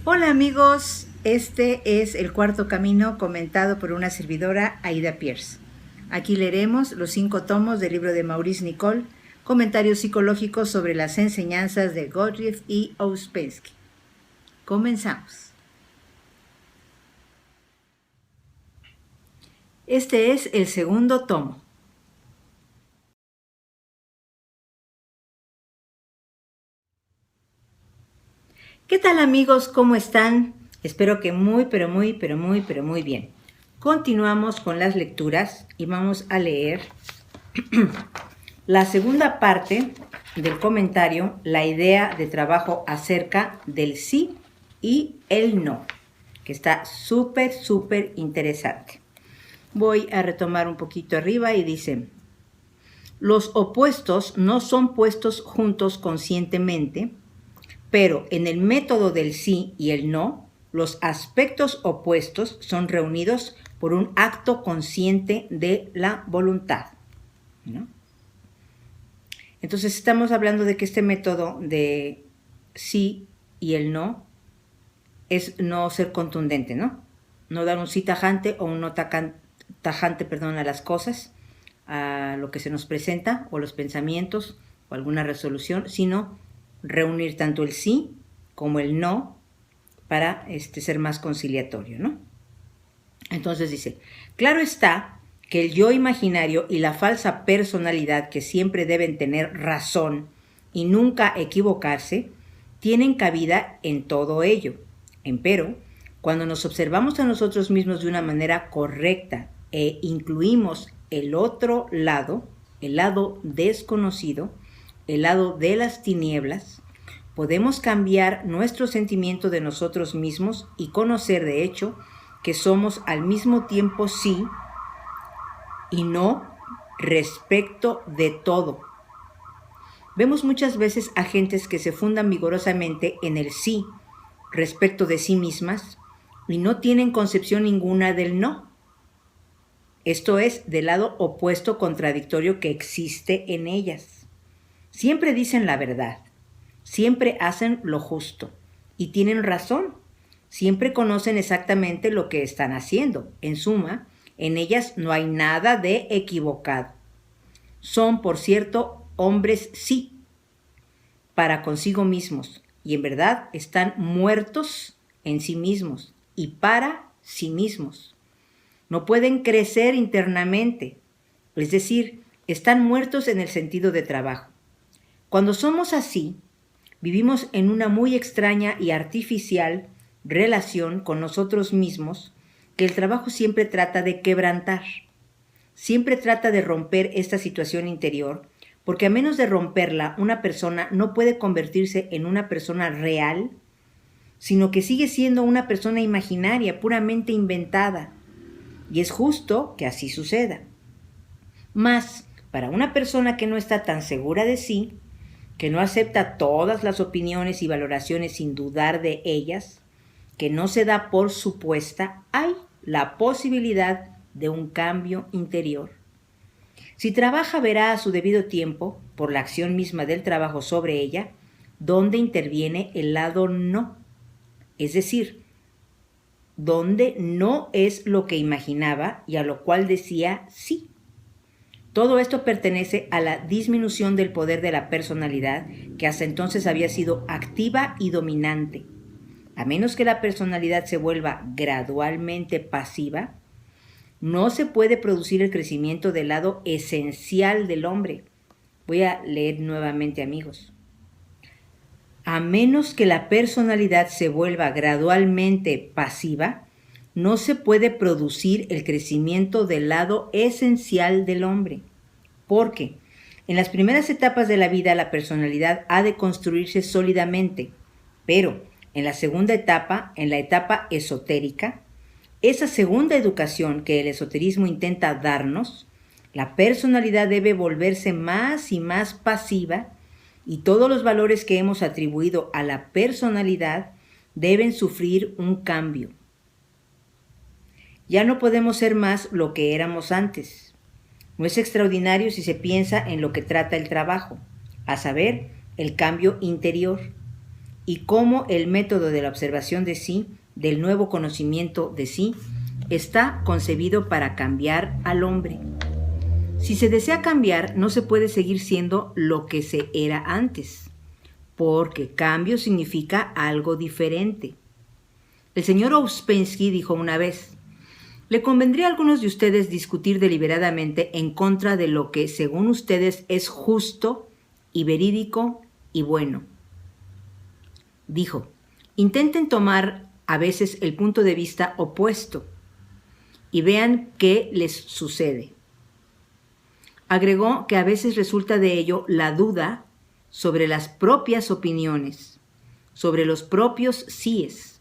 Hola amigos, este es el cuarto camino comentado por una servidora, Aida Pierce. Aquí leeremos los 5 tomos del libro de Maurice Nicoll, comentarios psicológicos sobre las enseñanzas de Gottlieb y Ouspensky. Comenzamos. Este es el segundo tomo. ¿Qué tal amigos? ¿Cómo están? Espero que muy bien. Continuamos con las lecturas y vamos a leer la segunda parte del comentario, la idea de trabajo acerca del sí y el no, que está súper interesante. Voy a retomar un poquito arriba y dice: los opuestos no son puestos juntos conscientemente, pero en el método del sí y el no, los aspectos opuestos son reunidos por un acto consciente de la voluntad, ¿no? Entonces estamos hablando de que este método de sí y el no es no ser contundente, ¿no? No dar un sí tajante o un no tajante, a las cosas, a lo que se nos presenta, o los pensamientos, o alguna resolución, sino reunir tanto el sí como el no para ser más conciliatorio, ¿no? Entonces dice: claro está que el yo imaginario y la falsa personalidad, que siempre deben tener razón y nunca equivocarse, tienen cabida en todo ello. Empero, cuando nos observamos a nosotros mismos de una manera correcta e incluimos el otro lado, el lado desconocido, el lado de las tinieblas, podemos cambiar nuestro sentimiento de nosotros mismos y conocer de hecho que somos al mismo tiempo sí y no respecto de todo. Vemos muchas veces a gentes que se fundan vigorosamente en el sí respecto de sí mismas y no tienen concepción ninguna del no. Esto es, del lado opuesto contradictorio que existe en ellas. Siempre dicen la verdad, siempre hacen lo justo y tienen razón. Siempre conocen exactamente lo que están haciendo. En suma, en ellas no hay nada de equivocado. Son, por cierto, hombres sí, para consigo mismos, y en verdad están muertos en sí mismos y para sí mismos. No pueden crecer internamente, es decir, están muertos en el sentido de trabajo. Cuando somos así, vivimos en una muy extraña y artificial relación con nosotros mismos que el trabajo siempre trata de quebrantar. Siempre trata de romper esta situación interior, porque a menos de romperla, una persona no puede convertirse en una persona real, sino que sigue siendo una persona imaginaria, puramente inventada. Y es justo que así suceda. Mas, para una persona que no está tan segura de sí, que no acepta todas las opiniones y valoraciones sin dudar de ellas, que no se da por supuesta, hay la posibilidad de un cambio interior. Si trabaja, verá a su debido tiempo, por la acción misma del trabajo sobre ella, dónde interviene el lado no, es decir, donde no es lo que imaginaba y a lo cual decía sí. Todo esto pertenece a la disminución del poder de la personalidad, que hasta entonces había sido activa y dominante. A menos que la personalidad se vuelva gradualmente pasiva, no se puede producir el crecimiento del lado esencial del hombre. Voy a leer nuevamente, amigos. A menos que la personalidad se vuelva gradualmente pasiva, no se puede producir el crecimiento del lado esencial del hombre. Porque en las primeras etapas de la vida la personalidad ha de construirse sólidamente, pero en la segunda etapa, en la etapa esotérica, esa segunda educación que el esoterismo intenta darnos, la personalidad debe volverse más y más pasiva y todos los valores que hemos atribuido a la personalidad deben sufrir un cambio. Ya no podemos ser más lo que éramos antes. No es extraordinario si se piensa en lo que trata el trabajo, a saber, el cambio interior. y cómo el método de la observación de sí, del nuevo conocimiento de sí, está concebido para cambiar al hombre. Si se desea cambiar, no se puede seguir siendo lo que se era antes, porque cambio significa algo diferente. El señor Ouspensky dijo una vez: le convendría a algunos de ustedes discutir deliberadamente en contra de lo que, según ustedes, es justo y verídico y bueno. Dijo: intenten tomar a veces el punto de vista opuesto y vean qué les sucede. Agregó que a veces resulta de ello la duda sobre las propias opiniones, sobre los propios síes,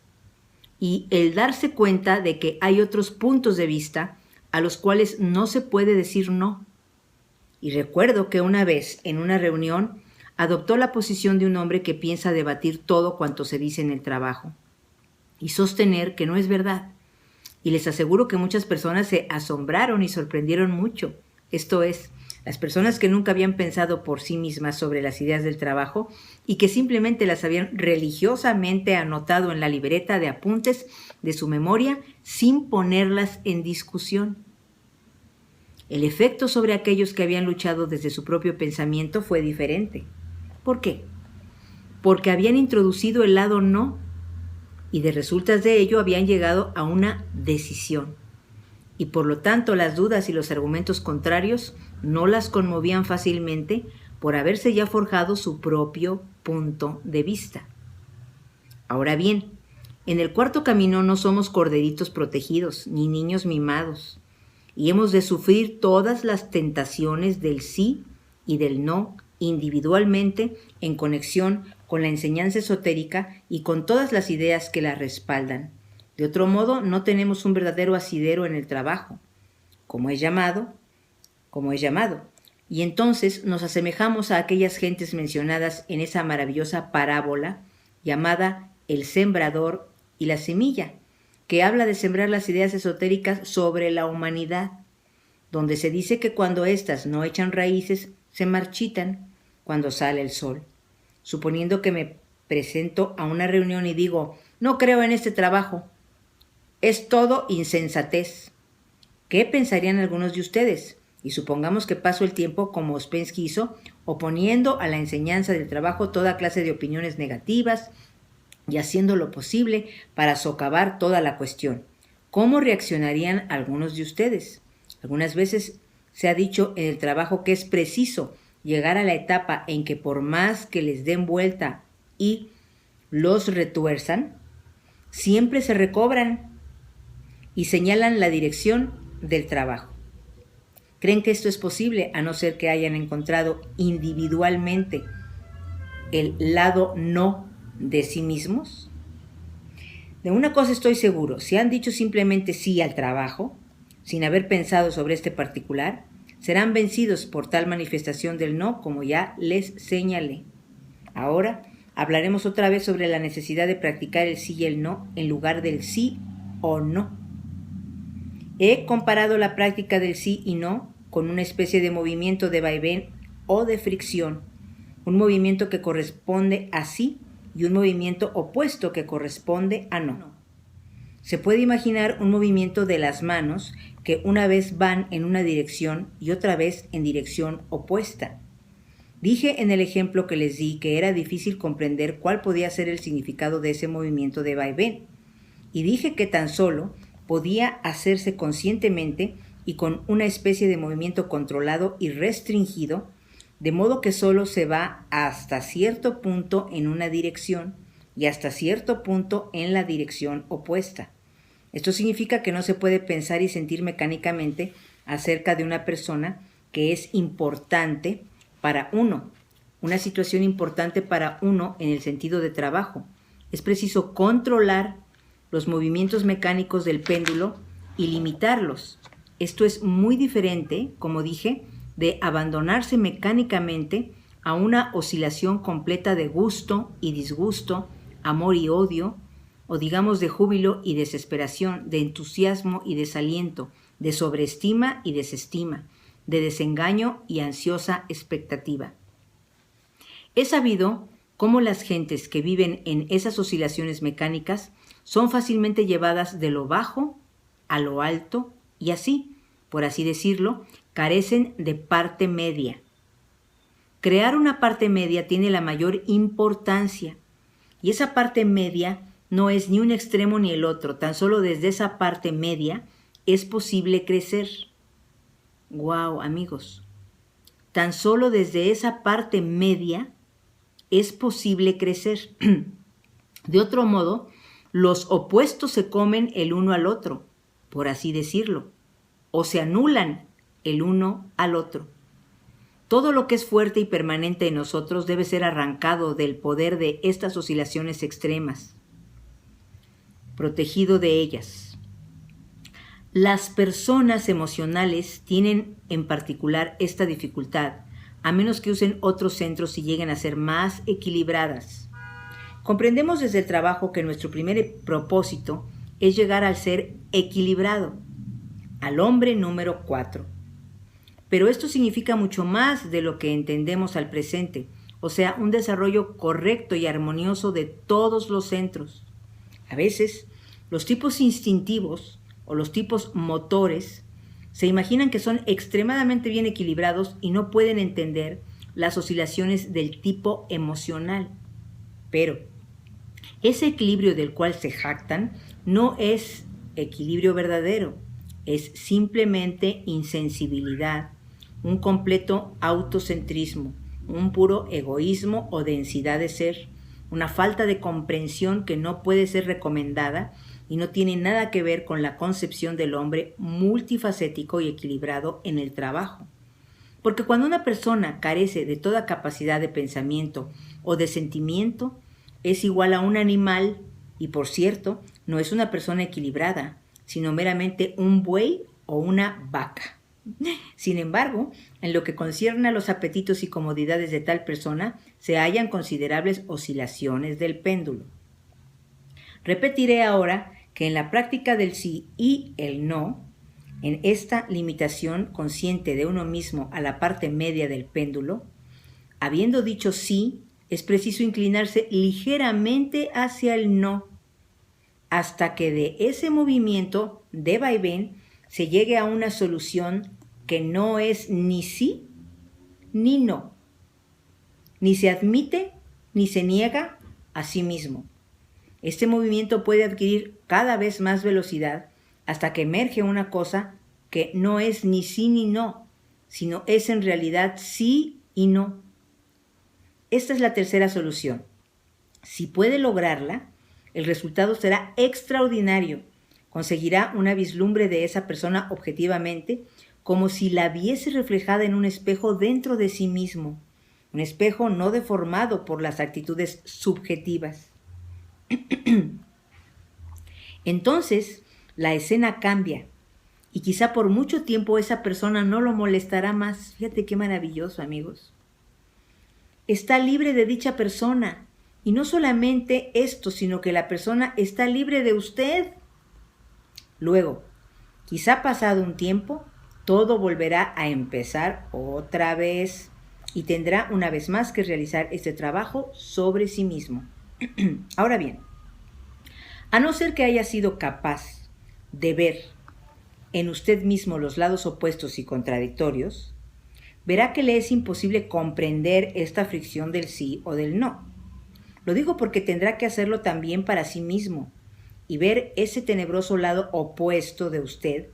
y el darse cuenta de que hay otros puntos de vista a los cuales no se puede decir no. Y recuerdo que una vez, en una reunión, adoptó la posición de un hombre que piensa debatir todo cuanto se dice en el trabajo y sostener que no es verdad. Y les aseguro que muchas personas se asombraron y sorprendieron mucho. Esto es, las personas que nunca habían pensado por sí mismas sobre las ideas del trabajo y que simplemente las habían religiosamente anotado en la libreta de apuntes de su memoria sin ponerlas en discusión. El efecto sobre aquellos que habían luchado desde su propio pensamiento fue diferente. ¿Por qué? Porque habían introducido el lado no, y de resultas de ello habían llegado a una decisión. Y por lo tanto las dudas y los argumentos contrarios no las conmovían fácilmente por haberse ya forjado su propio punto de vista. Ahora bien, en el cuarto camino no somos corderitos protegidos, ni niños mimados, y hemos de sufrir todas las tentaciones del sí y del no individualmente en conexión con la enseñanza esotérica y con todas las ideas que la respaldan. De otro modo, no tenemos un verdadero asidero en el trabajo, como es llamado, y entonces nos asemejamos a aquellas gentes mencionadas en esa maravillosa parábola llamada El sembrador y la semilla, que habla de sembrar las ideas esotéricas sobre la humanidad, donde se dice que cuando éstas no echan raíces, se marchitan cuando sale el sol. Suponiendo que me presento a una reunión y digo: no creo en este trabajo, es todo insensatez. ¿Qué pensarían algunos de ustedes? Y supongamos que paso el tiempo como Ouspensky hizo, oponiendo a la enseñanza del trabajo toda clase de opiniones negativas y haciendo lo posible para socavar toda la cuestión. ¿Cómo reaccionarían algunos de ustedes? Algunas veces se ha dicho en el trabajo que es preciso llegar a la etapa en que por más que les den vuelta y los retuerzan, siempre se recobran y señalan la dirección del trabajo. ¿Creen que esto es posible a no ser que hayan encontrado individualmente el lado no de sí mismos? De una cosa estoy seguro: si han dicho simplemente sí al trabajo, sin haber pensado sobre este particular, serán vencidos por tal manifestación del no como ya les señalé. Ahora hablaremos otra vez sobre la necesidad de practicar el sí y el no en lugar del sí o no. He comparado la práctica del sí y no con una especie de movimiento de vaivén o de fricción, un movimiento que corresponde a sí y un movimiento opuesto que corresponde a no. Se puede imaginar un movimiento de las manos que una vez van en una dirección y otra vez en dirección opuesta. Dije en el ejemplo que les di que era difícil comprender cuál podía ser el significado de ese movimiento de vaivén, y dije que tan solo podía hacerse conscientemente y con una especie de movimiento controlado y restringido, de modo que solo se va hasta cierto punto en una dirección y hasta cierto punto en la dirección opuesta. Esto significa que no se puede pensar y sentir mecánicamente acerca de una persona que es importante para uno, una situación importante para uno en el sentido de trabajo. Es preciso controlar los movimientos mecánicos del péndulo y limitarlos. Esto es muy diferente, como dije, de abandonarse mecánicamente a una oscilación completa de gusto y disgusto, amor y odio, o digamos de júbilo y desesperación, de entusiasmo y desaliento, de sobreestima y desestima, de desengaño y ansiosa expectativa. He sabido cómo las gentes que viven en esas oscilaciones mecánicas son fácilmente llevadas de lo bajo a lo alto y así, por así decirlo, carecen de parte media. Crear una parte media tiene la mayor importancia y esa parte media no es ni un extremo ni el otro, tan solo desde esa parte media es posible crecer. ¡Wow, amigos! Tan solo desde esa parte media es posible crecer. De otro modo, los opuestos se comen el uno al otro, por así decirlo, o se anulan el uno al otro. Todo lo que es fuerte y permanente en nosotros debe ser arrancado del poder de estas oscilaciones extremas, protegido de ellas. Las personas emocionales tienen en particular esta dificultad, a menos que usen otros centros y lleguen a ser más equilibradas. Comprendemos desde el trabajo que nuestro primer propósito es llegar al ser equilibrado, al hombre número 4. Pero esto significa mucho más de lo que entendemos al presente, o sea, un desarrollo correcto y armonioso de todos los centros. A veces, los tipos instintivos o los tipos motores se imaginan que son extremadamente bien equilibrados y no pueden entender las oscilaciones del tipo emocional. Pero ese equilibrio del cual se jactan no es equilibrio verdadero, es simplemente insensibilidad, un completo autocentrismo, un puro egoísmo o densidad de ser, una falta de comprensión que no puede ser recomendada y no tiene nada que ver con la concepción del hombre multifacético y equilibrado en el trabajo. Porque cuando una persona carece de toda capacidad de pensamiento o de sentimiento, es igual a un animal y, por cierto, no es una persona equilibrada, sino meramente un buey o una vaca. Sin embargo, en lo que concierne a los apetitos y comodidades de tal persona, se hallan considerables oscilaciones del péndulo. Repetiré ahora que en la práctica del sí y el no, en esta limitación consciente de uno mismo a la parte media del péndulo, habiendo dicho sí, es preciso inclinarse ligeramente hacia el no, hasta que de ese movimiento de vaivén se llegue a una solución que no es ni sí ni no, ni se admite ni se niega a sí mismo. Este movimiento puede adquirir cada vez más velocidad hasta que emerge una cosa que no es ni sí ni no, sino es en realidad sí y no. Esta es la tercera solución. Si puede lograrla, el resultado será extraordinario. Conseguirá una vislumbre de esa persona objetivamente, como si la viese reflejada en un espejo dentro de sí mismo, un espejo no deformado por las actitudes subjetivas. Entonces, la escena cambia y quizá por mucho tiempo esa persona no lo molestará más. Fíjate qué maravilloso, amigos. Está libre de dicha persona. Y no solamente esto, sino que la persona está libre de usted. Luego, quizá pasado un tiempo, todo volverá a empezar otra vez y tendrá una vez más que realizar este trabajo sobre sí mismo. Ahora bien, a no ser que haya sido capaz de ver en usted mismo los lados opuestos y contradictorios, verá que le es imposible comprender esta fricción del sí o del no. Lo digo porque tendrá que hacerlo también para sí mismo y ver ese tenebroso lado opuesto de usted,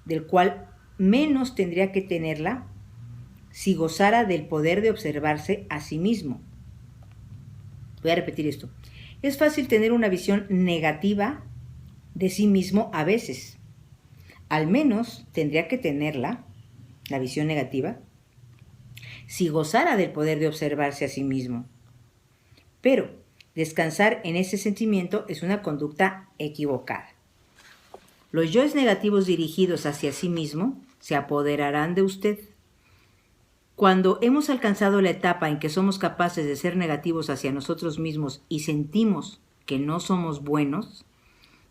del cual menos tendría que tenerla si gozara del poder de observarse a sí mismo. Voy a repetir esto. Es fácil tener una visión negativa de sí mismo a veces. Al menos tendría que tenerla, la visión negativa, si gozara del poder de observarse a sí mismo. Pero descansar en ese sentimiento es una conducta equivocada. Los yoes negativos dirigidos hacia sí mismo se apoderarán de usted. Cuando hemos alcanzado la etapa en que somos capaces de ser negativos hacia nosotros mismos y sentimos que no somos buenos,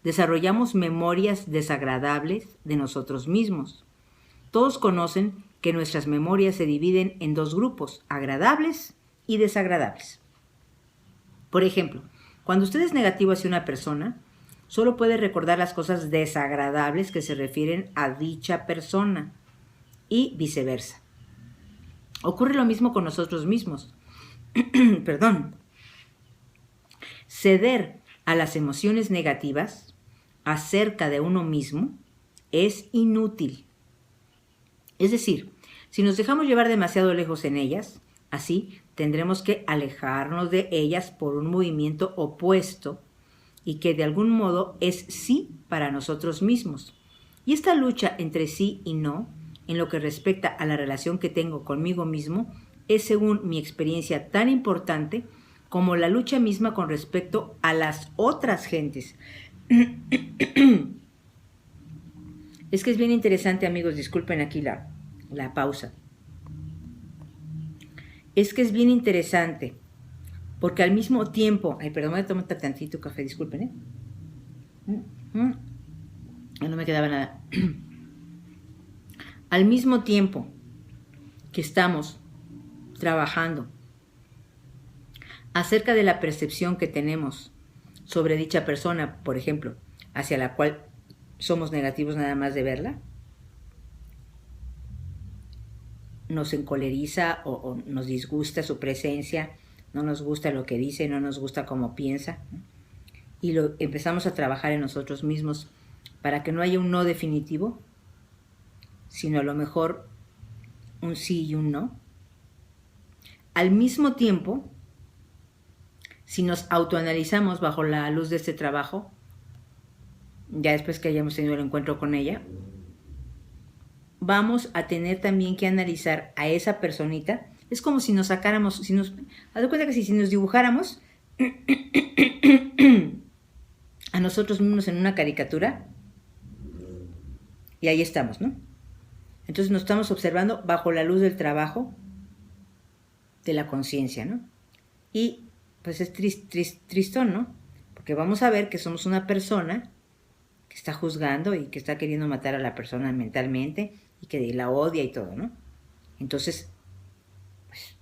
desarrollamos memorias desagradables de nosotros mismos. Todos conocen que nuestras memorias se dividen en dos grupos, agradables y desagradables. Por ejemplo, cuando usted es negativo hacia una persona, solo puede recordar las cosas desagradables que se refieren a dicha persona y viceversa. Ocurre lo mismo con nosotros mismos. Perdón. Ceder a las emociones negativas acerca de uno mismo es inútil. Es decir, si nos dejamos llevar demasiado lejos en ellas, así tendremos que alejarnos de ellas por un movimiento opuesto y que de algún modo es sí para nosotros mismos. Y esta lucha entre sí y no, en lo que respecta a la relación que tengo conmigo mismo, es, según mi experiencia, tan importante como la lucha misma con respecto a las otras gentes. Es que es bien interesante, amigos, disculpen aquí la pausa. Es que es bien interesante, porque al mismo tiempo... Ay, perdón, voy a tomar tantito café, disculpen, ¿eh? No me quedaba nada. Al mismo tiempo que estamos trabajando acerca de la percepción que tenemos sobre dicha persona, por ejemplo, hacia la cual somos negativos nada más de verla, nos encoleriza o nos disgusta su presencia, no nos gusta lo que dice, no nos gusta cómo piensa, y lo empezamos a trabajar en nosotros mismos para que no haya un no definitivo, sino a lo mejor un sí y un no. Al mismo tiempo, si nos autoanalizamos bajo la luz de este trabajo, ya después que hayamos tenido el encuentro con ella, vamos a tener también que analizar a esa personita. Es como si nos sacáramos, haz de cuenta que si nos dibujáramos a nosotros mismos en una caricatura, y ahí estamos, ¿no? Entonces nos estamos observando bajo la luz del trabajo de la conciencia, ¿no? Y pues es tristón, ¿no? Porque vamos a ver que somos una persona que está juzgando y que está queriendo matar a la persona mentalmente y que la odia y todo, ¿no? Entonces, pues,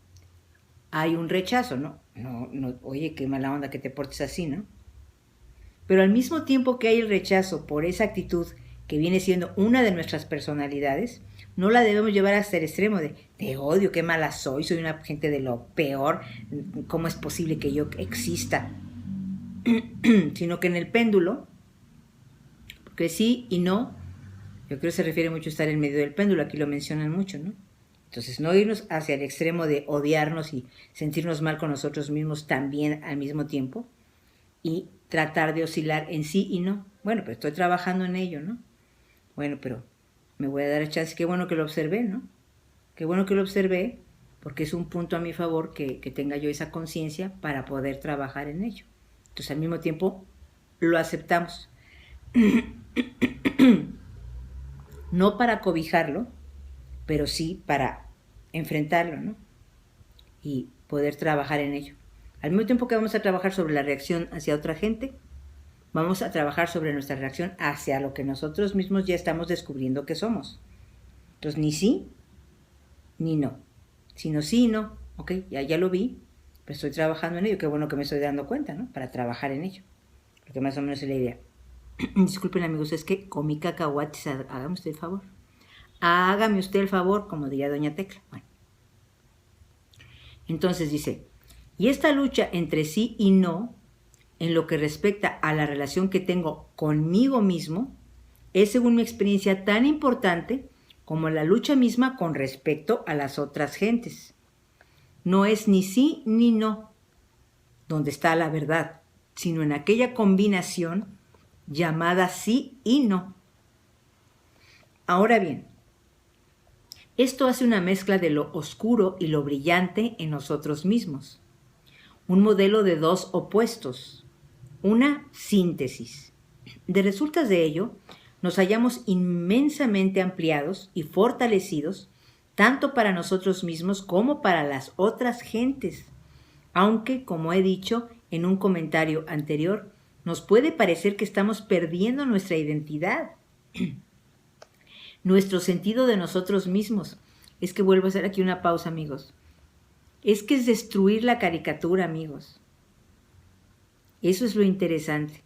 hay un rechazo, ¿no? No, oye, qué mala onda que te portes así, ¿no? Pero al mismo tiempo que hay el rechazo por esa actitud que viene siendo una de nuestras personalidades, no la debemos llevar hasta el extremo de te odio, qué mala soy una gente de lo peor, ¿cómo es posible que yo exista? Sino que en el péndulo, porque sí y no, yo creo que se refiere mucho a estar en medio del péndulo, aquí lo mencionan mucho, ¿no? Entonces, no irnos hacia el extremo de odiarnos y sentirnos mal con nosotros mismos también al mismo tiempo, y tratar de oscilar en sí y no. Bueno, pero estoy trabajando en ello, ¿no? Bueno, pero me voy a dar el chance. Qué bueno que lo observé, ¿no? Qué bueno que lo observé, porque es un punto a mi favor que tenga yo esa conciencia para poder trabajar en ello. Entonces, al mismo tiempo, lo aceptamos. No para cobijarlo, pero sí para enfrentarlo, ¿no? Y poder trabajar en ello. Al mismo tiempo que vamos a trabajar sobre la reacción hacia otra gente, vamos a trabajar sobre nuestra reacción hacia lo que nosotros mismos ya estamos descubriendo que somos. Entonces, ni sí, ni no. Sino sí y no. Ok, ya lo vi, pero estoy trabajando en ello. Qué bueno que me estoy dando cuenta, ¿no? Para trabajar en ello. Porque más o menos es la idea. Disculpen, amigos, es que comí cacahuates. Hágame usted el favor. Hágame usted el favor, como diría doña Tecla. Bueno. Entonces dice, y esta lucha entre sí y no, en lo que respecta a la relación que tengo conmigo mismo, es, según mi experiencia, tan importante como la lucha misma con respecto a las otras gentes. No es ni sí ni no donde está la verdad, sino en aquella combinación llamada sí y no. Ahora bien, esto hace una mezcla de lo oscuro y lo brillante en nosotros mismos. Un modelo de dos opuestos, una síntesis. De resultas de ello, nos hallamos inmensamente ampliados y fortalecidos, tanto para nosotros mismos como para las otras gentes. Aunque, como he dicho en un comentario anterior, nos puede parecer que estamos perdiendo nuestra identidad, nuestro sentido de nosotros mismos. Es que vuelvo a hacer aquí una pausa, amigos. Es que es destruir la caricatura, amigos. Eso es lo interesante.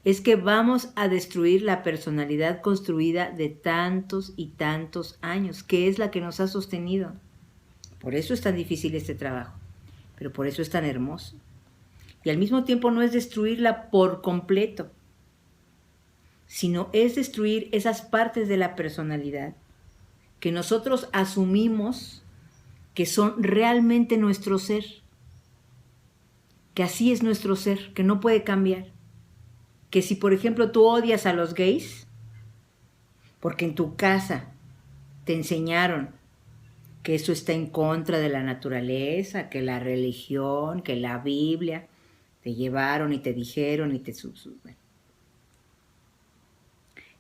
Es que vamos a destruir la personalidad construida de tantos y tantos años, que es la que nos ha sostenido. Por eso es tan difícil este trabajo, pero por eso es tan hermoso. Y al mismo tiempo no es destruirla por completo, sino es destruir esas partes de la personalidad que nosotros asumimos que son realmente nuestro ser, que así es nuestro ser, que no puede cambiar. Que si, por ejemplo, tú odias a los gays, porque en tu casa te enseñaron que eso está en contra de la naturaleza, que la religión, que la Biblia, te llevaron y te dijeron y te... Bueno.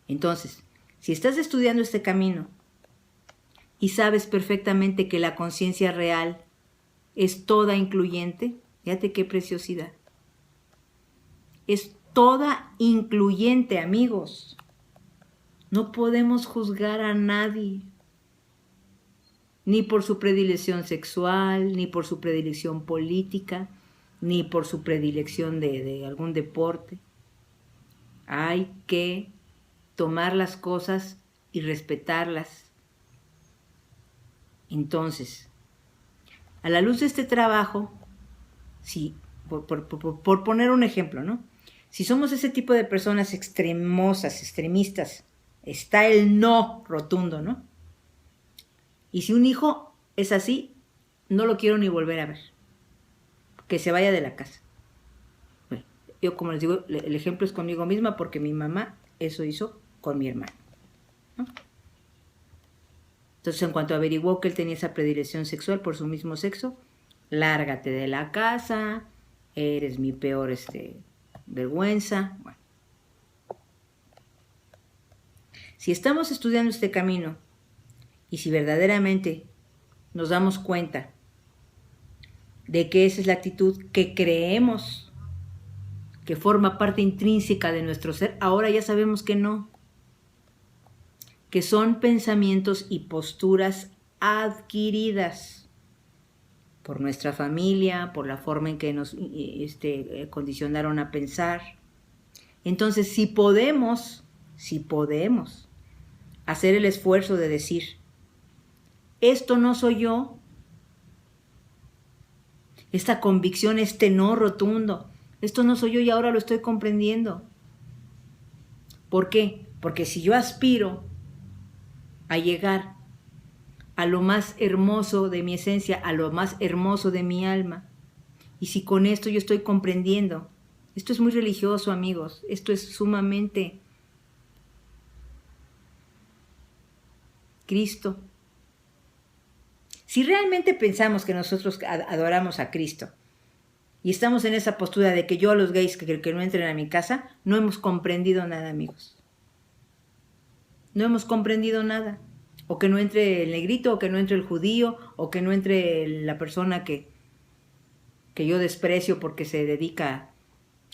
Entonces, si estás estudiando este camino y sabes perfectamente que la conciencia real es toda incluyente, fíjate qué preciosidad. Es toda incluyente, amigos. No podemos juzgar a nadie, ni por su predilección sexual, ni por su predilección política, ni por su predilección de algún deporte. Hay que tomar las cosas y respetarlas. Entonces, a la luz de este trabajo, si, por poner un ejemplo, ¿no? Si somos ese tipo de personas extremistas, está el no rotundo, ¿no? Y si un hijo es así, no lo quiero ni volver a ver. Que se vaya de la casa. Bueno, yo como les digo, el ejemplo es conmigo misma porque mi mamá eso hizo con mi hermano, ¿no? Entonces, en cuanto averiguó que él tenía esa predilección sexual por su mismo sexo, lárgate de la casa, eres mi peor vergüenza. Bueno. Si estamos estudiando este camino y si verdaderamente nos damos cuenta de que esa es la actitud que creemos que forma parte intrínseca de nuestro ser, ahora ya sabemos que no, que son pensamientos y posturas adquiridas por nuestra familia, por la forma en que nos condicionaron a pensar. Entonces, si podemos hacer el esfuerzo de decir, esto no soy yo, esta convicción, este no rotundo, esto no soy yo y ahora lo estoy comprendiendo. ¿Por qué? Porque si yo aspiro a llegar a lo más hermoso de mi esencia, a lo más hermoso de mi alma, y si con esto yo estoy comprendiendo, esto es muy religioso, amigos, esto es sumamente Cristo. Si realmente pensamos que nosotros adoramos a Cristo y estamos en esa postura de que yo a los gays que no entren a mi casa, no hemos comprendido nada, amigos. No hemos comprendido nada. O que no entre el negrito, o que no entre el judío, o que no entre la persona que yo desprecio porque se dedica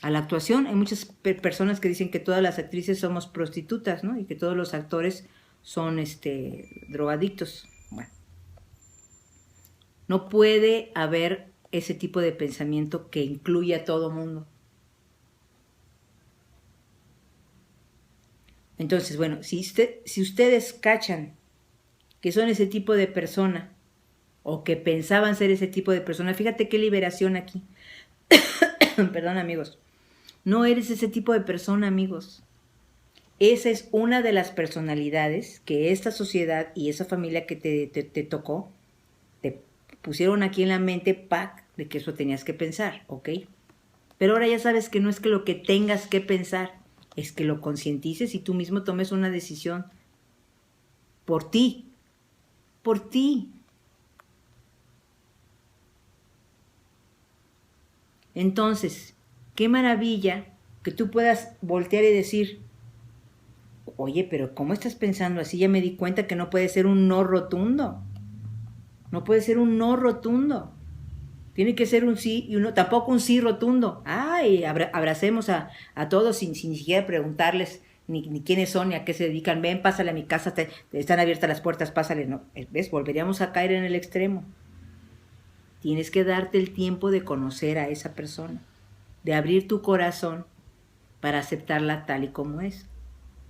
a la actuación. Hay muchas personas que dicen que todas las actrices somos prostitutas, ¿no? Y que todos los actores son drogadictos. Bueno. No puede haber ese tipo de pensamiento que incluya a todo mundo. Entonces, bueno, si ustedes cachan que son ese tipo de persona o que pensaban ser ese tipo de persona, fíjate qué liberación aquí. Perdón, amigos. No eres ese tipo de persona, amigos. Esa es una de las personalidades que esta sociedad y esa familia que te tocó, te pusieron aquí en la mente, de que eso tenías que pensar, ¿ok? Pero ahora ya sabes que no es que lo que tengas que pensar, es que lo concientices y tú mismo tomes una decisión por ti. Por ti. Entonces, qué maravilla que tú puedas voltear y decir, oye, pero ¿cómo estás pensando así? Ya me di cuenta que no puede ser un no rotundo. No puede ser un no rotundo. Tiene que ser un sí y uno, tampoco un sí rotundo. Ay, abracemos a todos sin siquiera preguntarles ni quiénes son ni a qué se dedican. Ven, pásale a mi casa, están abiertas las puertas, pásale. No, ¿ves? Volveríamos a caer en el extremo. Tienes que darte el tiempo de conocer a esa persona. de abrir tu corazón para aceptarla tal y como es.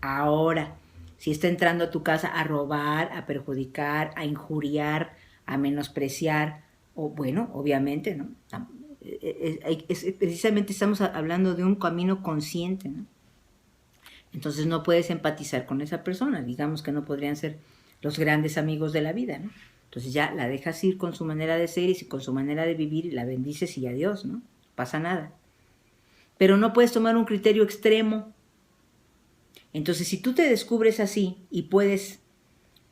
Ahora, si está entrando a tu casa a robar, a perjudicar, a injuriar, a menospreciar, o bueno, obviamente, ¿no? Precisamente estamos hablando de un camino consciente, ¿no? Entonces no puedes empatizar con esa persona, digamos que no podrían ser los grandes amigos de la vida, ¿no? Entonces ya la dejas ir con su manera de ser y con su manera de vivir y la bendices y adiós, ¿no? No pasa nada. Pero no puedes tomar un criterio extremo. Entonces si tú te descubres así y puedes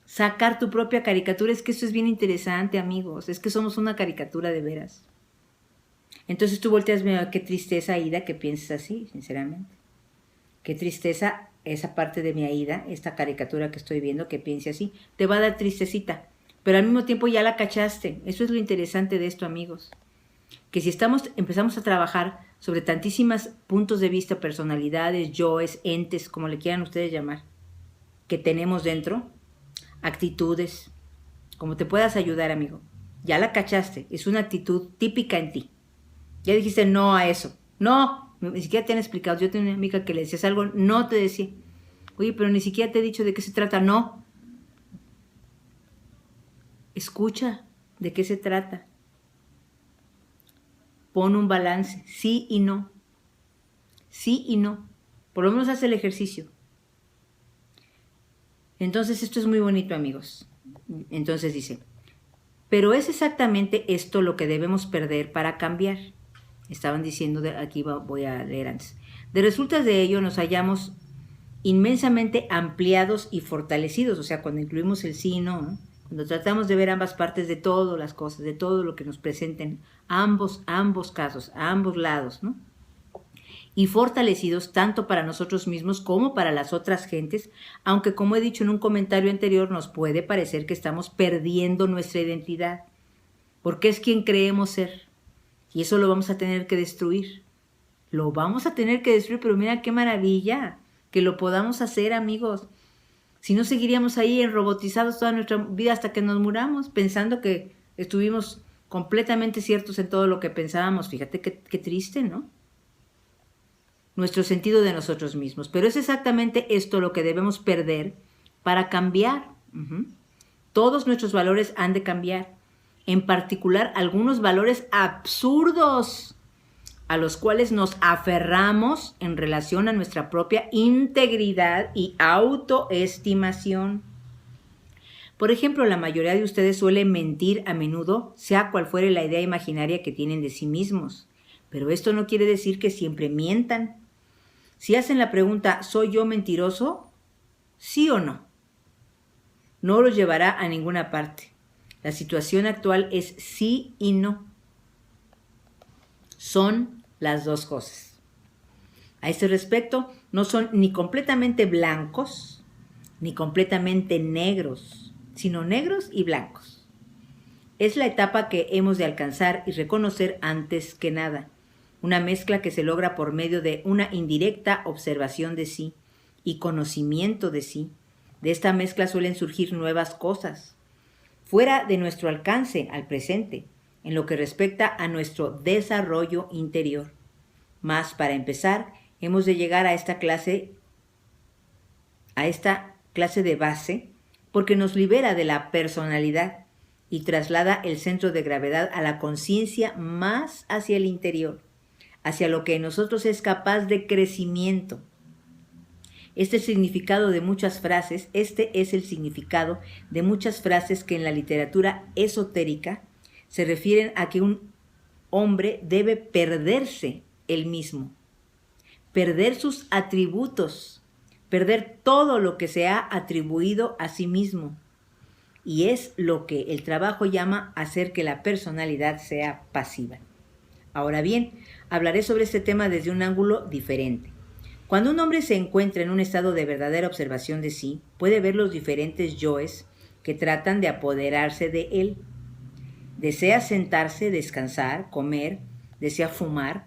sacar tu propia caricatura, es que esto es bien interesante, amigos, es que somos una caricatura de veras. Entonces tú volteas, mira, qué tristeza, Aida, que pienses así, sinceramente. Qué tristeza esa parte de mi Aida, esta caricatura que estoy viendo, que piense así. Te va a dar tristecita, pero al mismo tiempo ya la cachaste. Eso es lo interesante de esto, amigos. Que si empezamos a trabajar sobre tantísimos puntos de vista, personalidades, yoes, entes, como le quieran ustedes llamar, que tenemos dentro, actitudes, como te puedas ayudar, amigo. Ya la cachaste, es una actitud típica en ti. Ya dijiste no a eso. No, ni siquiera te han explicado. Yo tenía una amiga que le decías algo, no te decía. Oye, pero ni siquiera te he dicho de qué se trata. No. Escucha de qué se trata. Pon un balance, sí y no. Sí y no. Por lo menos haz el ejercicio. Entonces esto es muy bonito, amigos. Entonces dice, pero es exactamente esto lo que debemos perder para cambiar. Estaban diciendo, aquí voy a leer antes. De resultas de ello nos hallamos inmensamente ampliados y fortalecidos, o sea, cuando incluimos el sí y no, ¿no? Cuando tratamos de ver ambas partes de todas las cosas, de todo lo que nos presenten, ambos casos, a ambos lados, ¿no? Y fortalecidos tanto para nosotros mismos como para las otras gentes, aunque como he dicho en un comentario anterior, nos puede parecer que estamos perdiendo nuestra identidad, porque es quien creemos ser. Y eso lo vamos a tener que destruir. Lo vamos a tener que destruir, pero mira qué maravilla que lo podamos hacer, amigos. Si no, seguiríamos ahí robotizados toda nuestra vida hasta que nos muramos, pensando que estuvimos completamente ciertos en todo lo que pensábamos. Fíjate qué triste, ¿no? Nuestro sentido de nosotros mismos. Pero es exactamente esto lo que debemos perder para cambiar. Todos nuestros valores han de cambiar. En particular algunos valores absurdos a los cuales nos aferramos en relación a nuestra propia integridad y autoestimación. Por ejemplo, la mayoría de ustedes suele mentir a menudo, sea cual fuere la idea imaginaria que tienen de sí mismos. Pero esto no quiere decir que siempre mientan. Si hacen la pregunta, ¿soy yo mentiroso? ¿Sí o no? No los llevará a ninguna parte. La situación actual es sí y no. Son las dos cosas. A este respecto, no son ni completamente blancos, ni completamente negros, sino negros y blancos. Es la etapa que hemos de alcanzar y reconocer antes que nada. Una mezcla que se logra por medio de una indirecta observación de sí y conocimiento de sí. De esta mezcla suelen surgir nuevas cosas, fuera de nuestro alcance al presente, en lo que respecta a nuestro desarrollo interior. Mas, para empezar, hemos de llegar a esta clase de base, porque nos libera de la personalidad y traslada el centro de gravedad a la conciencia más hacia el interior, hacia lo que en nosotros es capaz de crecimiento. Este es el significado de muchas frases que en la literatura esotérica se refieren a que un hombre debe perderse él mismo, perder sus atributos, perder todo lo que se ha atribuido a sí mismo. Y es lo que el trabajo llama hacer que la personalidad sea pasiva. Ahora bien, hablaré sobre este tema desde un ángulo diferente. Cuando un hombre se encuentra en un estado de verdadera observación de sí, puede ver los diferentes yoes que tratan de apoderarse de él. Desea sentarse, descansar, comer, desea fumar,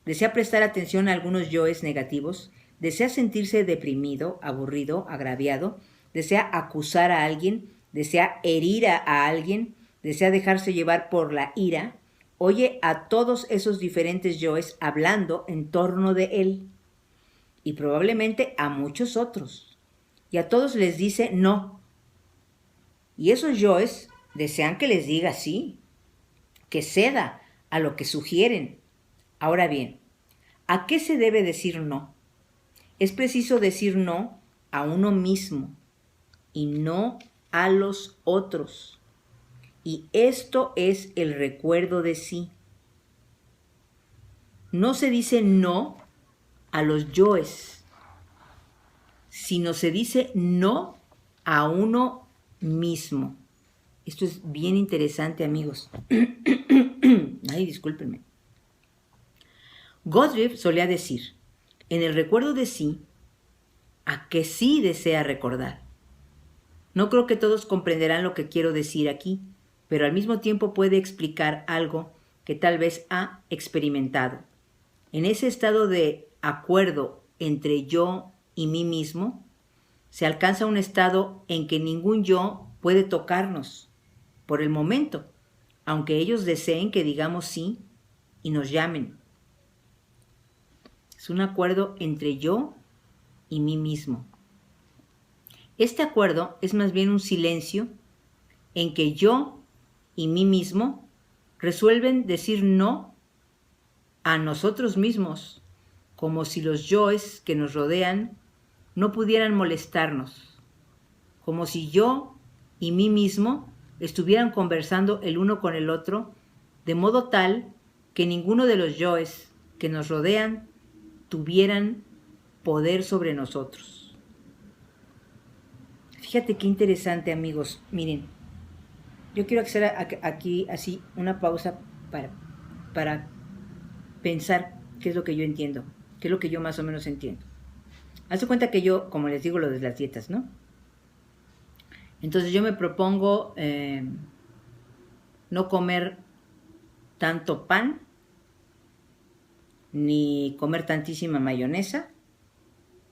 desea prestar atención a algunos yoes negativos, desea sentirse deprimido, aburrido, agraviado, desea acusar a alguien, desea herir a alguien, desea dejarse llevar por la ira, oye a todos esos diferentes yoes hablando en torno de él y probablemente a muchos otros. Y a todos les dice no. Y esos yoes desean que les diga sí, que ceda a lo que sugieren. Ahora bien, ¿a qué se debe decir no? Es preciso decir no a uno mismo y no a los otros. Y esto es el recuerdo de sí. No se dice no a los yoes, sino se dice no a uno mismo. Esto es bien interesante, amigos. Ay, discúlpenme. Gottlieb solía decir, en el recuerdo de sí, a que sí desea recordar. No creo que todos comprenderán lo que quiero decir aquí, pero al mismo tiempo puede explicar algo que tal vez ha experimentado. En ese estado de acuerdo entre yo y mí mismo, se alcanza un estado en que ningún yo puede tocarnos por el momento, aunque ellos deseen que digamos sí y nos llamen. Es un acuerdo entre yo y mí mismo. Este acuerdo es más bien un silencio en que yo y mí mismo resuelven decir no a nosotros mismos, como si los yoes que nos rodean no pudieran molestarnos, como si yo y mí mismo estuvieran conversando el uno con el otro, de modo tal que ninguno de los yoes que nos rodean tuvieran poder sobre nosotros. Fíjate qué interesante, amigos. Miren, yo quiero hacer aquí así una pausa para pensar qué es lo que yo entiendo, qué es lo que yo más o menos entiendo. Haz de cuenta que yo, como les digo, lo de las dietas, ¿no? Entonces yo me propongo no comer tanto pan, ni comer tantísima mayonesa,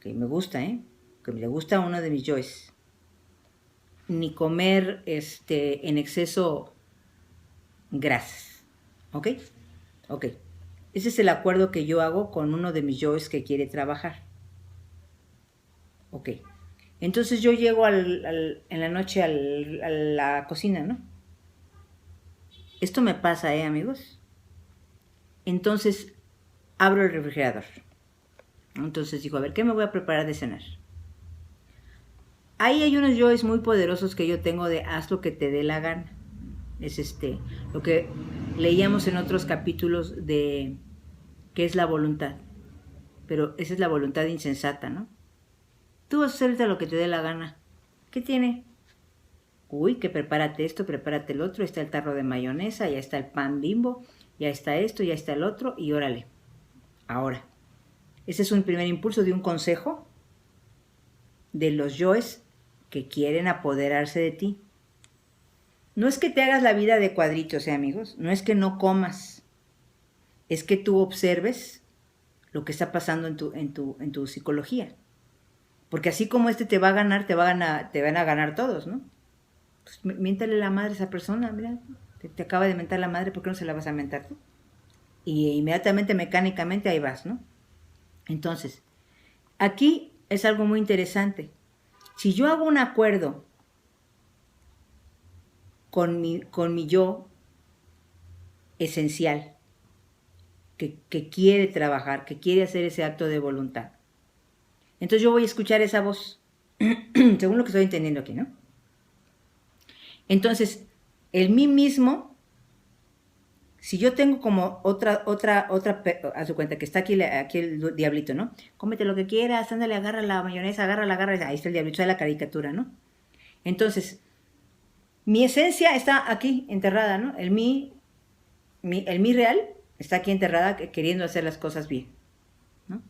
que me gusta, que le gusta a uno de mis yoes, ni comer en exceso grasas, ¿ok? Ok. Ese es el acuerdo que yo hago con uno de mis yoes que quiere trabajar. Ok. Entonces yo llego en la noche a la cocina, ¿no? Esto me pasa, amigos. Entonces abro el refrigerador. Entonces digo, a ver, ¿qué me voy a preparar de cenar? Ahí hay unos yoes muy poderosos que yo tengo de haz lo que te dé la gana. Es lo que leíamos en otros capítulos de qué es la voluntad. Pero esa es la voluntad insensata, ¿no? Tú vas a hacerte lo que te dé la gana. ¿Qué tiene? Uy, que prepárate esto, prepárate el otro, está el tarro de mayonesa, ya está el pan Bimbo, ya está esto, ya está el otro, y órale. Ahora, ese es un primer impulso de un consejo de los yoes que quieren apoderarse de ti. No es que te hagas la vida de cuadritos, amigos, no es que no comas, es que tú observes lo que está pasando en tu psicología. Porque así como te va a ganar, te van a ganar todos, ¿no? Pues miéntale la madre a esa persona, mira, te acaba de mentar la madre, ¿por qué no se la vas a mentar tú? Y inmediatamente, mecánicamente, ahí vas, ¿no? Entonces, aquí es algo muy interesante. Si yo hago un acuerdo con mi yo esencial, que quiere trabajar, que quiere hacer ese acto de voluntad, entonces yo voy a escuchar esa voz, según lo que estoy entendiendo aquí, ¿no? Entonces, el mí mismo, si yo tengo como otra, haz de cuenta que está aquí el diablito, ¿no? Cómete lo que quieras, ándale, agarra la mayonesa, agarra, ahí está el diablito de la caricatura, ¿no? Entonces, mi esencia está aquí enterrada, ¿no? El mí real está aquí enterrada queriendo hacer las cosas bien, ¿no?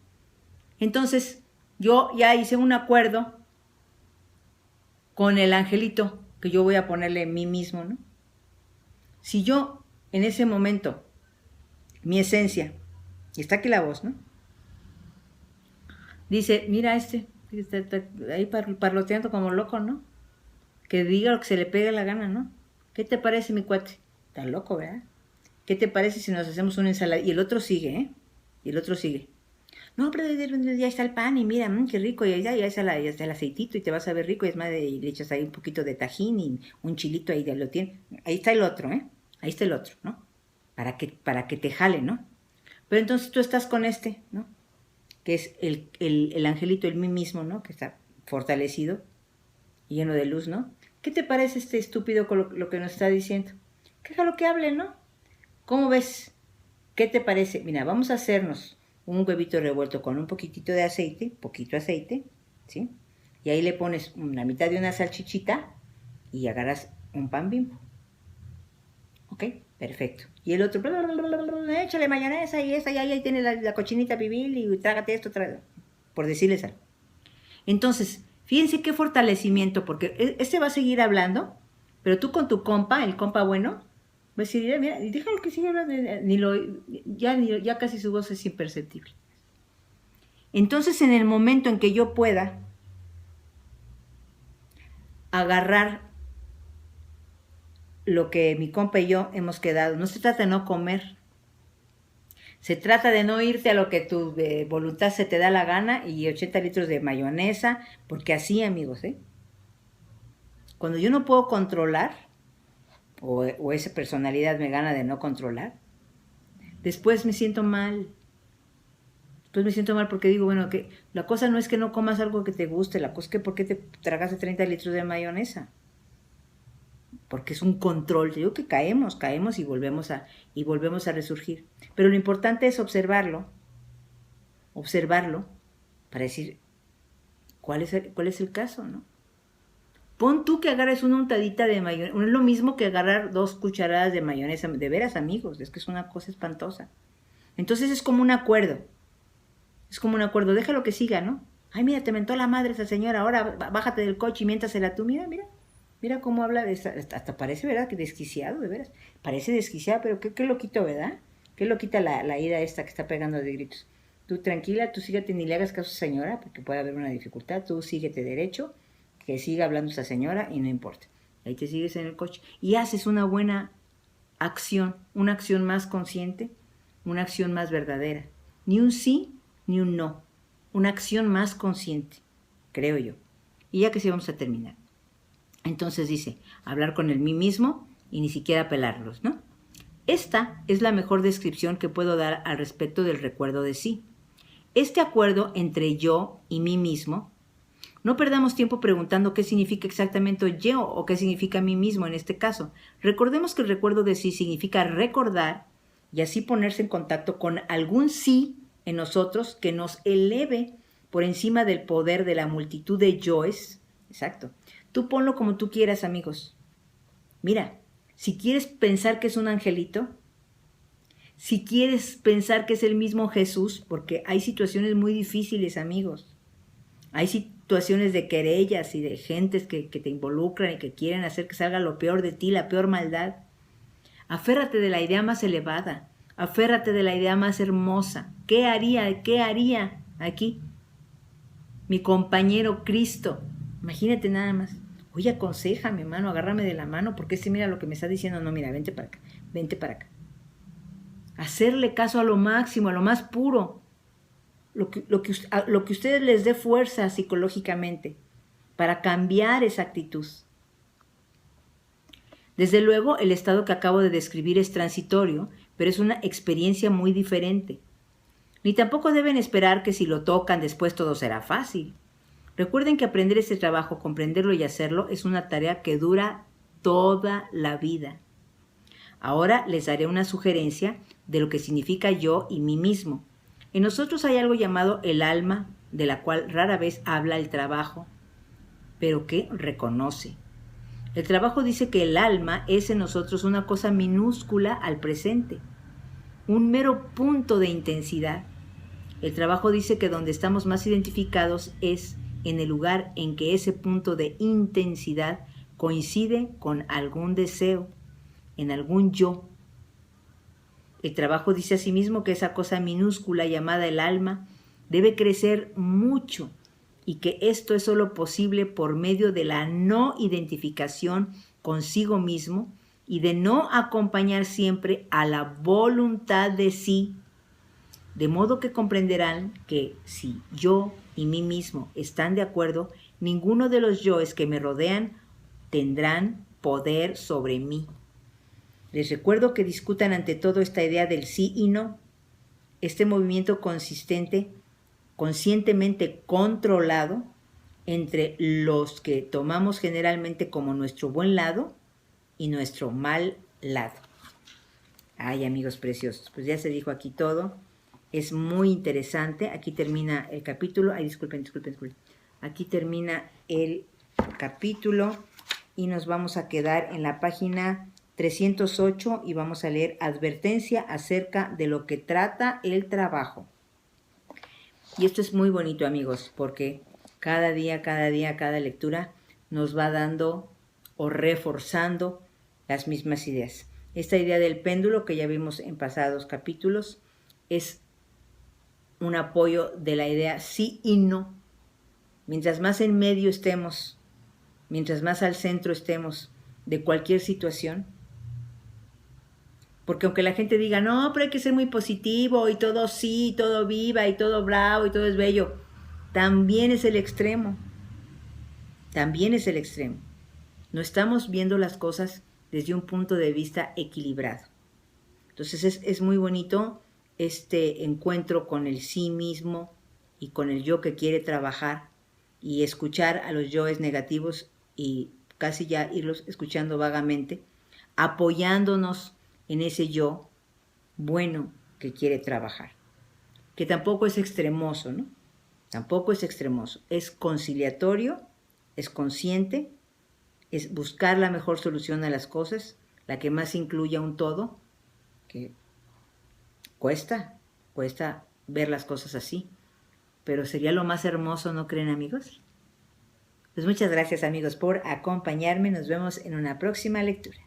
Entonces, yo ya hice un acuerdo con el angelito que yo voy a ponerle en mí mismo, ¿no? Si yo en ese momento, mi esencia, y está aquí la voz, ¿no? Dice, mira está ahí parloteando como loco, ¿no? Que diga lo que se le pegue la gana, ¿no? ¿Qué te parece, mi cuate? Está loco, ¿verdad? ¿Qué te parece si nos hacemos una ensalada? Y el otro sigue, ¿eh? Y el otro sigue. No, pero ya está el pan y mira, qué rico, ya está el aceitito y te vas a ver rico y es más, y le echas ahí un poquito de tajín y un chilito ahí, ya lo tiene. Ahí está el otro, ¿eh? Ahí está el otro, ¿no? Para que te jale, ¿no? Pero entonces tú estás con este, ¿no? Que es el angelito, el mí mismo, ¿no? Que está fortalecido y lleno de luz, ¿no? ¿Qué te parece este estúpido con lo que nos está diciendo? Déjalo que hable, ¿no? ¿Cómo ves? ¿Qué te parece? Mira, vamos a hacernos un huevito revuelto con un poquitito de aceite, poquito aceite, ¿sí? Y ahí le pones la mitad de una salchichita y agarras un pan Bimbo. ¿Ok? Perfecto. Y el otro, échale mayonesa y esa, y ahí tienes la cochinita pibil y trágate esto, por decirles algo. Entonces, fíjense qué fortalecimiento, porque este va a seguir hablando, pero tú con tu compa, el compa bueno, va a decir, mira, déjalo que siga hablando, ya casi su voz es imperceptible. Entonces, en el momento en que yo pueda agarrar lo que mi compa y yo hemos quedado, no se trata de no comer, se trata de no irte a lo que tu voluntad se te da la gana y 80 litros de mayonesa, porque así, amigos, cuando yo no puedo controlar, o esa personalidad me gana de no controlar, después me siento mal. Después me siento mal porque digo, bueno, que la cosa no es que no comas algo que te guste, la cosa es que ¿por qué te tragaste 30 litros de mayonesa? Porque es un control. Te digo que caemos y volvemos a resurgir. Pero lo importante es observarlo para decir cuál es el caso, ¿no? Pon tú que agarres una untadita de mayonesa, no es lo mismo que agarrar 2 cucharadas de mayonesa, de veras, amigos, es que es una cosa espantosa. Entonces es como un acuerdo, déjalo que siga, ¿no? Ay, mira, te mentó la madre esa señora, ahora bájate del coche y miéntasela tú, mira cómo habla, hasta parece, ¿verdad? Que desquiciado, de veras, parece desquiciado, pero qué loquito, ¿verdad? Qué loquita la ida esta que está pegando de gritos. Tú tranquila, tú síguete, ni le hagas caso a esa señora, porque puede haber una dificultad, tú síguete derecho, que siga hablando esa señora y no importa. Ahí te sigues en el coche y haces una buena acción, una acción más consciente, una acción más verdadera. Ni un sí, ni un no. Una acción más consciente, creo yo. Y ya que sí vamos a terminar. Entonces dice, hablar con el mí mismo y ni siquiera pelarlos, ¿no? Esta es la mejor descripción que puedo dar al respecto del recuerdo de sí. Este acuerdo entre yo y mí mismo. No perdamos tiempo preguntando qué significa exactamente yo o qué significa mí mismo en este caso. Recordemos que el recuerdo de sí significa recordar y así ponerse en contacto con algún sí en nosotros que nos eleve por encima del poder de la multitud de yoes. Exacto. Tú ponlo como tú quieras, amigos. Mira, si quieres pensar que es un angelito, si quieres pensar que es el mismo Jesús, porque hay situaciones muy difíciles, amigos. Hay situaciones de querellas y de gentes que te involucran y que quieren hacer que salga lo peor de ti, la peor maldad. Aférrate de la idea más elevada, aférrate de la idea más hermosa. ¿Qué haría aquí mi compañero Cristo? Imagínate nada más. Oye, aconséjame, hermano, agárrame de la mano, porque mira lo que me está diciendo. No, mira, vente para acá. Hacerle caso a lo máximo, a lo más puro. Lo que ustedes les dé fuerza psicológicamente para cambiar esa actitud. Desde luego, el estado que acabo de describir es transitorio, pero es una experiencia muy diferente. Ni tampoco deben esperar que si lo tocan después todo será fácil. Recuerden que aprender este trabajo, comprenderlo y hacerlo es una tarea que dura toda la vida. Ahora les daré una sugerencia de lo que significa yo y mí mismo. En nosotros hay algo llamado el alma, de la cual rara vez habla el trabajo, pero que reconoce. El trabajo dice que el alma es en nosotros una cosa minúscula al presente, un mero punto de intensidad. El trabajo dice que donde estamos más identificados es en el lugar en que ese punto de intensidad coincide con algún deseo, en algún yo. El trabajo dice asimismo que esa cosa minúscula llamada el alma debe crecer mucho y que esto es solo posible por medio de la no identificación consigo mismo y de no acompañar siempre a la voluntad de sí, de modo que comprenderán que si yo y mí mismo están de acuerdo, ninguno de los yoes que me rodean tendrán poder sobre mí. Les recuerdo que discutan ante todo esta idea del sí y no. Este movimiento conscientemente controlado entre los que tomamos generalmente como nuestro buen lado y nuestro mal lado. Ay, amigos preciosos, pues ya se dijo aquí todo. Es muy interesante. Aquí termina el capítulo. Ay, disculpen. Aquí termina el capítulo y nos vamos a quedar en la página 308 y vamos a leer advertencia acerca de lo que trata el trabajo. Y esto es muy bonito, amigos, porque cada día, cada lectura nos va dando o reforzando las mismas ideas. Esta idea del péndulo que ya vimos en pasados capítulos es un apoyo de la idea sí y no. Mientras más en medio estemos, mientras más al centro estemos de cualquier situación, porque aunque la gente diga, no, pero hay que ser muy positivo y todo sí, todo viva y todo bravo y todo es bello, también es el extremo. También es el extremo. No estamos viendo las cosas desde un punto de vista equilibrado. Entonces es muy bonito este encuentro con el sí mismo y con el yo que quiere trabajar y escuchar a los yoes negativos y casi ya irlos escuchando vagamente, apoyándonos en ese yo bueno que quiere trabajar. Que tampoco es extremoso, ¿no? Tampoco es extremoso. Es conciliatorio, es consciente, es buscar la mejor solución a las cosas, la que más incluya un todo, que cuesta ver las cosas así, pero sería lo más hermoso, ¿no creen, amigos? Pues muchas gracias, amigos, por acompañarme. Nos vemos en una próxima lectura.